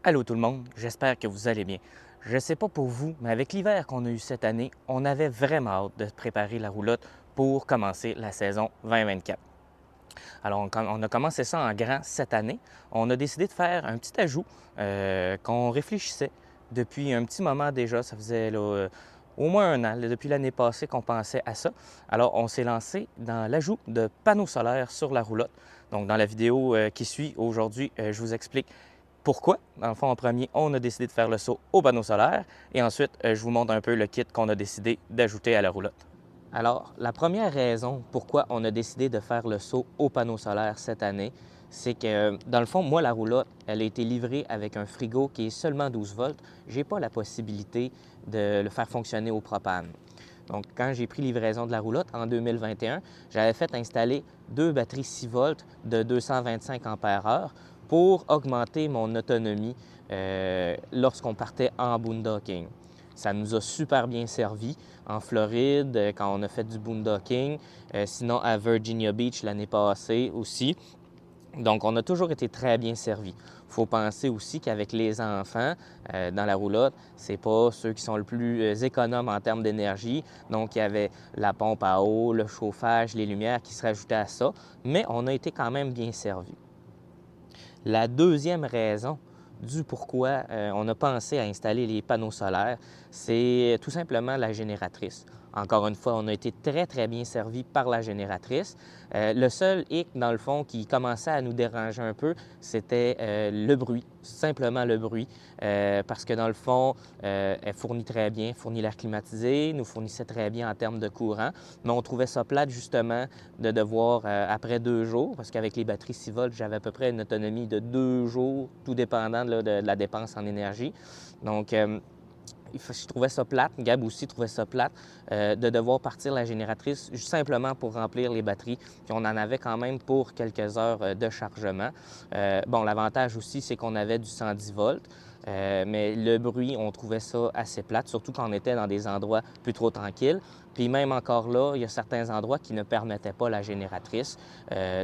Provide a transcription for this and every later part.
Allô tout le monde, j'espère que vous allez bien. Je ne sais pas pour vous, mais avec l'hiver qu'on a eu cette année, on avait vraiment hâte de préparer la roulotte pour commencer la saison 2024. Alors on a commencé ça en grand cette année. On a décidé de faire un petit ajout qu'on réfléchissait depuis un petit moment déjà. Ça faisait au moins un an, depuis l'année passée qu'on pensait à ça. Alors on s'est lancé dans l'ajout de panneaux solaires sur la roulotte. Donc dans la vidéo qui suit aujourd'hui, je vous explique pourquoi. Dans le fond, en premier, on a décidé de faire le saut au panneau solaire et ensuite, je vous montre un peu le kit qu'on a décidé d'ajouter à la roulotte. Alors, la première raison pourquoi on a décidé de faire le saut au panneau solaire cette année, c'est que, dans le fond, moi, la roulotte, elle a été livrée avec un frigo qui est seulement 12 volts. Je n'ai pas la possibilité de le faire fonctionner au propane. Donc, quand j'ai pris livraison de la roulotte en 2021, j'avais fait installer deux batteries 6 volts de 225 ampères-heure pour augmenter mon autonomie lorsqu'on partait en boondocking. Ça nous a super bien servi en Floride quand on a fait du boondocking, sinon à Virginia Beach l'année passée aussi. Donc, on a toujours été très bien servis. Il faut penser aussi qu'avec les enfants dans la roulotte, c'est pas ceux qui sont le plus économes en termes d'énergie. Donc, il y avait la pompe à eau, le chauffage, les lumières qui se rajoutaient à ça, mais on a été quand même bien servis. La deuxième raison du pourquoi on a pensé à installer les panneaux solaires, c'est tout simplement la génératrice. Encore une fois, on a été très bien servi par la génératrice. Le seul hic, dans le fond, qui commençait à nous déranger un peu, c'était le bruit, simplement le bruit, parce que dans le fond, elle fournit très bien, fournit l'air climatisé, nous fournissait très bien en termes de courant, mais on trouvait ça plate justement de devoir, après 2 jours, parce qu'avec les batteries 6 volts, j'avais à peu près une autonomie de 2 jours, tout dépendant de la dépense en énergie. Donc, je trouvais ça plate, Gab aussi trouvait ça plate, de devoir partir la génératrice simplement pour remplir les batteries. Puis on en avait quand même pour quelques heures de chargement. Bon, l'avantage aussi, c'est qu'on avait du 110 volts. Mais le bruit, on trouvait ça assez plate, surtout quand on était dans des endroits plus trop tranquilles. Puis même encore là, il y a certains endroits qui ne permettaient pas la génératrice.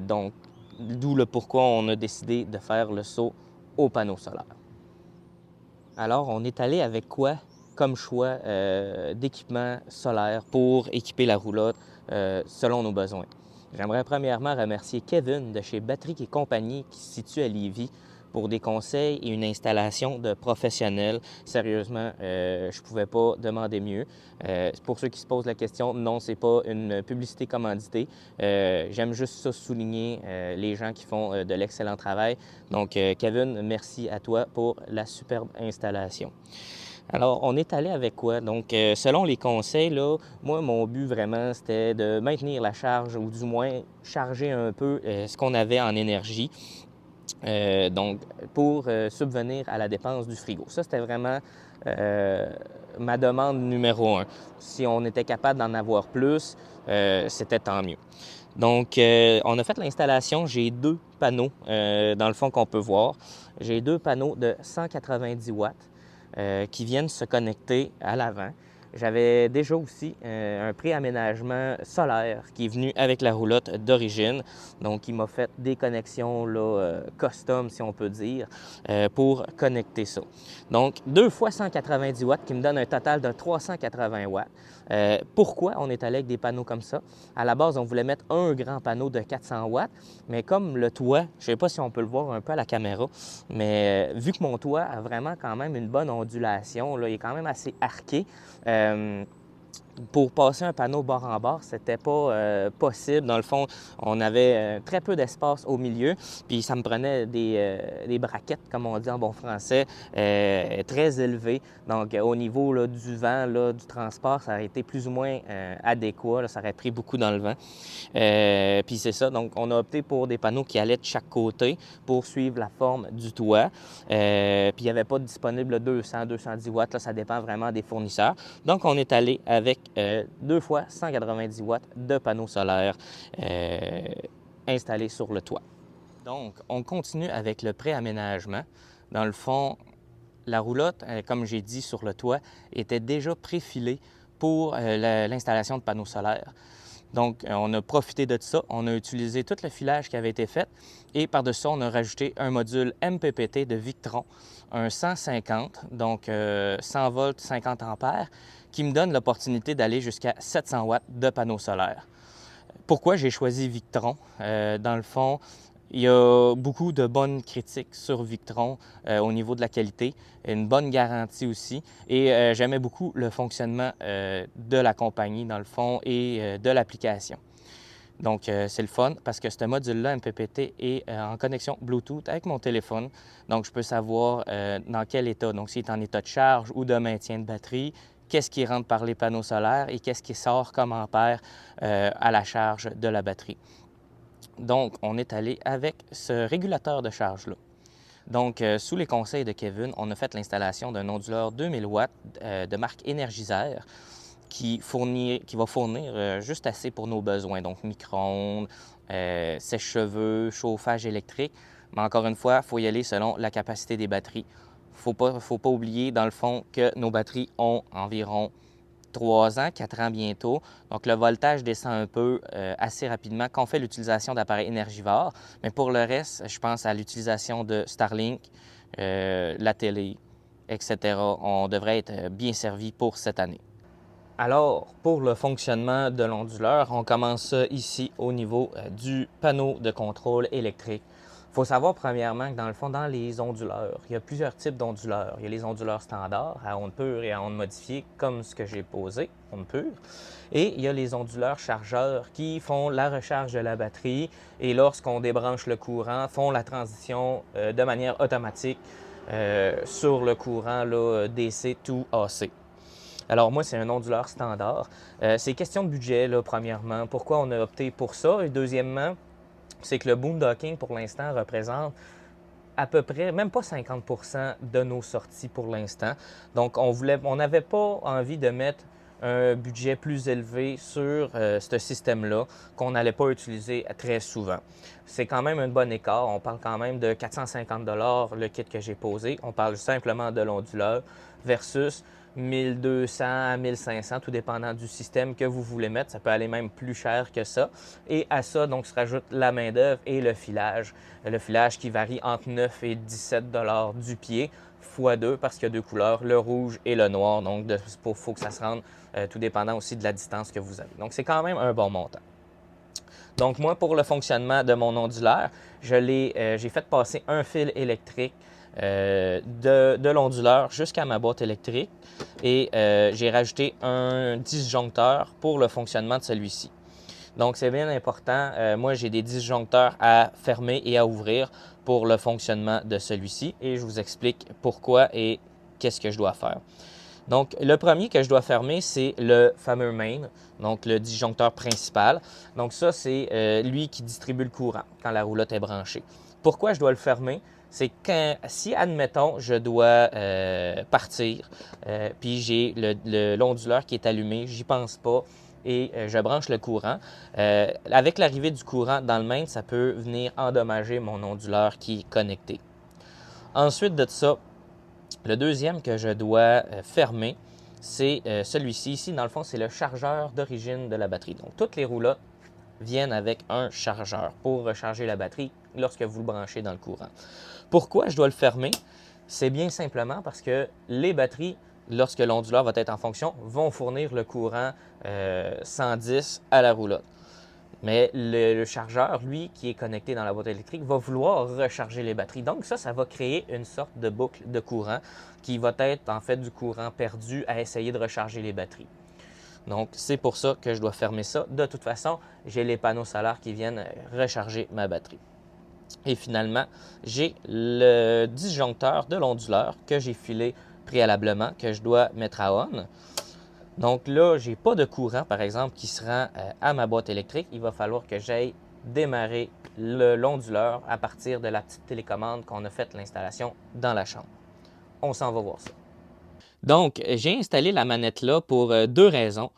Donc, d'où le pourquoi on a décidé de faire le saut au panneau solaire. Alors, on est allé avec quoi comme choix d'équipement solaire pour équiper la roulotte selon nos besoins? J'aimerais premièrement remercier Kevin de chez Batterie et compagnie qui se situe à Lévis pour des conseils et une installation de professionnels. Sérieusement, je ne pouvais pas demander mieux. Pour ceux qui se posent la question, non, ce n'est pas une publicité commanditée. J'aime juste ça souligner les gens qui font de l'excellent travail. Donc, Kevin, merci à toi pour la superbe installation. Alors, on est allé avec quoi? Donc, selon les conseils, là, moi, mon but vraiment, c'était de maintenir la charge ou du moins charger un peu ce qu'on avait en énergie. Donc, pour subvenir à la dépense du frigo. Ça, c'était vraiment ma demande numéro un. Si on était capable d'en avoir plus, c'était tant mieux. Donc, on a fait l'installation. J'ai deux panneaux, dans le fond, qu'on peut voir. J'ai deux panneaux de 190 watts qui viennent se connecter à l'avant. J'avais déjà aussi un préaménagement solaire qui est venu avec la roulotte d'origine. Donc, il m'a fait des connexions là, custom, si on peut dire, pour connecter ça. Donc, 2 fois 190 watts qui me donne un total de 380 watts. Pourquoi on est allé avec des panneaux comme ça? À la base, on voulait mettre un grand panneau de 400 watts, mais comme le toit, je ne sais pas si on peut le voir un peu à la caméra, mais vu que mon toit a vraiment quand même une bonne ondulation, là, il est quand même assez arqué, pour passer un panneau bord en bord, c'était pas possible. Dans le fond, on avait très peu d'espace au milieu, puis ça me prenait des braquettes, comme on dit en bon français, très élevées. Donc, au niveau là, du vent, là, du transport, ça aurait été plus ou moins adéquat. Là, ça aurait pris beaucoup dans le vent. Puis c'est ça, donc on a opté pour des panneaux qui allaient de chaque côté pour suivre la forme du toit. Puis il n'y avait pas disponible 200, 210 watts, là, ça dépend vraiment des fournisseurs. Donc on est allé avec 2 fois 190 watts de panneaux solaires installés sur le toit. Donc on continue avec le préaménagement. Dans le fond, la roulotte, comme j'ai dit sur le toit, était déjà préfilée pour l'installation de panneaux solaires. Donc, on a profité de ça. On a utilisé tout le filage qui avait été fait et par-dessus ça, on a rajouté un module MPPT de Victron, un 150, donc 100 volts, 50 ampères, qui me donne l'opportunité d'aller jusqu'à 700 watts de panneaux solaires. Pourquoi j'ai choisi Victron? Dans le fond, il y a beaucoup de bonnes critiques sur Victron au niveau de la qualité, une bonne garantie aussi, et j'aimais beaucoup le fonctionnement de la compagnie, dans le fond, et de l'application. Donc, c'est le fun parce que ce module-là, MPPT, est en connexion Bluetooth avec mon téléphone. Donc, je peux savoir dans quel état, donc s'il est en état de charge ou de maintien de batterie, qu'est-ce qui rentre par les panneaux solaires et qu'est-ce qui sort comme ampère à la charge de la batterie. Donc, on est allé avec ce régulateur de charge-là. Donc, sous les conseils de Kevin, on a fait l'installation d'un onduleur 2000 watts de marque Energizer qui va fournir juste assez pour nos besoins. Donc, micro-ondes, sèche-cheveux, chauffage électrique. Mais encore une fois, il faut y aller selon la capacité des batteries. Il ne faut pas oublier, dans le fond, que nos batteries ont environ 3 ans, 4 ans bientôt. Donc, le voltage descend un peu assez rapidement quand on fait l'utilisation d'appareils énergivores. Mais pour le reste, je pense à l'utilisation de Starlink, la télé, etc. On devrait être bien servi pour cette année. Alors, pour le fonctionnement de l'onduleur, on commence ici au niveau du panneau de contrôle électrique. Il faut savoir premièrement que dans le fond, dans les onduleurs, il y a plusieurs types d'onduleurs. Il y a les onduleurs standards à onde pure et à onde modifiée, comme ce que j'ai posé, onde pure. Et il y a les onduleurs chargeurs qui font la recharge de la batterie et lorsqu'on débranche le courant, font la transition de manière automatique sur le courant là, DC to AC. Alors moi, c'est un onduleur standard. C'est question de budget, là, premièrement. Pourquoi on a opté pour ça? Et deuxièmement, c'est que le boondocking, pour l'instant, représente à peu près, même pas 50 de nos sorties pour l'instant. Donc, on n'avait pas envie de mettre un budget plus élevé sur ce système-là qu'on n'allait pas utiliser très souvent. C'est quand même un bon écart. On parle quand même de 450 $ le kit que j'ai posé. On parle simplement de l'onduleur versus 1200 à 1500, tout dépendant du système que vous voulez mettre. Ça peut aller même plus cher que ça. Et à ça, donc, se rajoute la main-d'œuvre et le filage. Le filage qui varie entre 9 et 17 $ du pied, x 2 parce qu'il y a deux couleurs, le rouge et le noir. Donc, il faut que ça se rende, tout dépendant aussi de la distance que vous avez. Donc, c'est quand même un bon montant. Donc, moi, pour le fonctionnement de mon ondulaire, j'ai fait passer un fil électrique de l'onduleur jusqu'à ma boîte électrique et j'ai rajouté un disjoncteur pour le fonctionnement de celui-ci. Donc, c'est bien important. Moi, j'ai des disjoncteurs à fermer et à ouvrir pour le fonctionnement de celui-ci et je vous explique pourquoi et qu'est-ce que je dois faire. Donc, le premier que je dois fermer, c'est le fameux main, donc le disjoncteur principal. Donc, ça, c'est lui qui distribue le courant quand la roulotte est branchée. Pourquoi je dois le fermer? C'est que si, admettons, je dois partir, puis j'ai l'onduleur qui est allumé, j'y pense pas, et je branche le courant. Avec l'arrivée du courant dans le main, ça peut venir endommager mon onduleur qui est connecté. Ensuite de ça, le deuxième que je dois fermer, c'est celui-ci. Ici, dans le fond, c'est le chargeur d'origine de la batterie. Donc, toutes les roulottes viennent avec un chargeur pour recharger la batterie lorsque vous le branchez dans le courant. Pourquoi je dois le fermer? C'est bien simplement parce que les batteries, lorsque l'onduleur va être en fonction, vont fournir le courant 110 à la roulotte. Mais le chargeur, lui, qui est connecté dans la boîte électrique, va vouloir recharger les batteries. Donc ça va créer une sorte de boucle de courant qui va être en fait du courant perdu à essayer de recharger les batteries. Donc, c'est pour ça que je dois fermer ça. De toute façon, j'ai les panneaux solaires qui viennent recharger ma batterie. Et finalement, j'ai le disjoncteur de l'onduleur que j'ai filé préalablement, que je dois mettre à on. Donc là, je n'ai pas de courant, par exemple, qui se rend à ma boîte électrique. Il va falloir que j'aille démarrer l'onduleur à partir de la petite télécommande qu'on a faite l'installation dans la chambre. On s'en va voir ça. Donc, j'ai installé la manette là pour deux raisons.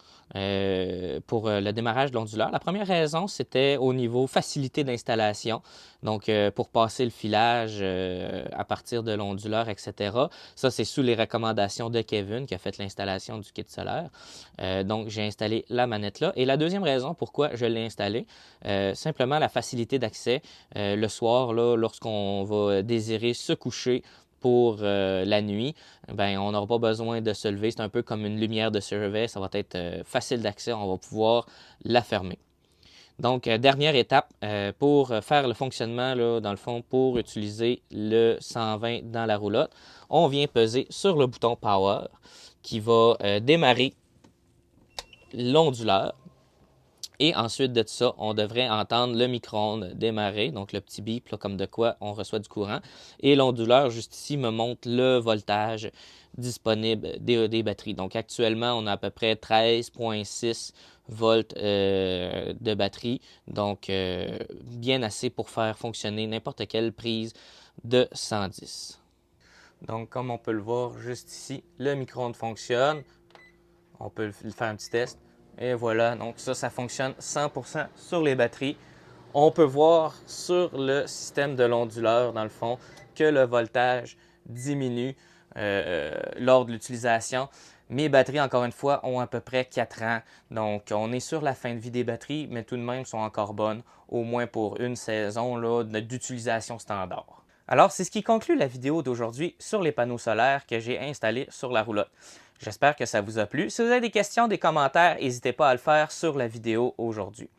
Pour le démarrage de l'onduleur. La première raison, c'était au niveau facilité d'installation. Donc, pour passer le filage à partir de l'onduleur, etc. Ça, c'est sous les recommandations de Kevin qui a fait l'installation du kit solaire. Donc, j'ai installé la manette là. Et la deuxième raison pourquoi je l'ai installée, simplement la facilité d'accès. Le soir, là, lorsqu'on va désirer se coucher pour la nuit, ben, on n'aura pas besoin de se lever. C'est un peu comme une lumière de chevet. Ça va être facile d'accès. On va pouvoir la fermer. Donc, dernière étape pour faire le fonctionnement, là, dans le fond, pour utiliser le 120 dans la roulotte, on vient peser sur le bouton Power qui va démarrer l'onduleur. Et ensuite de ça, on devrait entendre le micro-ondes démarrer, donc le petit bip, là, comme de quoi on reçoit du courant. Et l'onduleur, juste ici, me montre le voltage disponible des batteries. Donc actuellement, on a à peu près 13,6 volts de batterie. Donc bien assez pour faire fonctionner n'importe quelle prise de 110. Donc comme on peut le voir juste ici, le micro-ondes fonctionne. On peut faire un petit test. Et voilà, donc ça fonctionne 100% sur les batteries. On peut voir sur le système de l'onduleur, dans le fond, que le voltage diminue lors de l'utilisation. Mes batteries, encore une fois, ont à peu près 4 ans. Donc, on est sur la fin de vie des batteries, mais tout de même sont encore bonnes, au moins pour une saison d'utilisation standard. Alors, c'est ce qui conclut la vidéo d'aujourd'hui sur les panneaux solaires que j'ai installés sur la roulotte. J'espère que ça vous a plu. Si vous avez des questions, des commentaires, n'hésitez pas à le faire sur la vidéo aujourd'hui.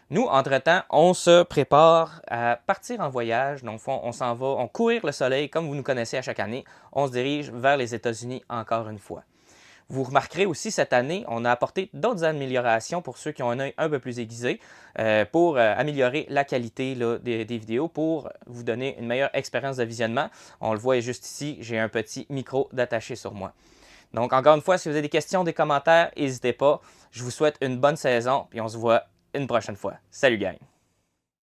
Nous, entre-temps, on se prépare à partir en voyage. Donc, on s'en va, on courir le soleil comme vous nous connaissez à chaque année. On se dirige vers les États-Unis encore une fois. Vous remarquerez aussi cette année, on a apporté d'autres améliorations pour ceux qui ont un œil un peu plus aiguisé pour améliorer la qualité là, des vidéos, pour vous donner une meilleure expérience de visionnement. On le voit juste ici, j'ai un petit micro d'attaché sur moi. Donc, encore une fois, si vous avez des questions, des commentaires, n'hésitez pas. Je vous souhaite une bonne saison et on se voit une prochaine fois. Salut, gang!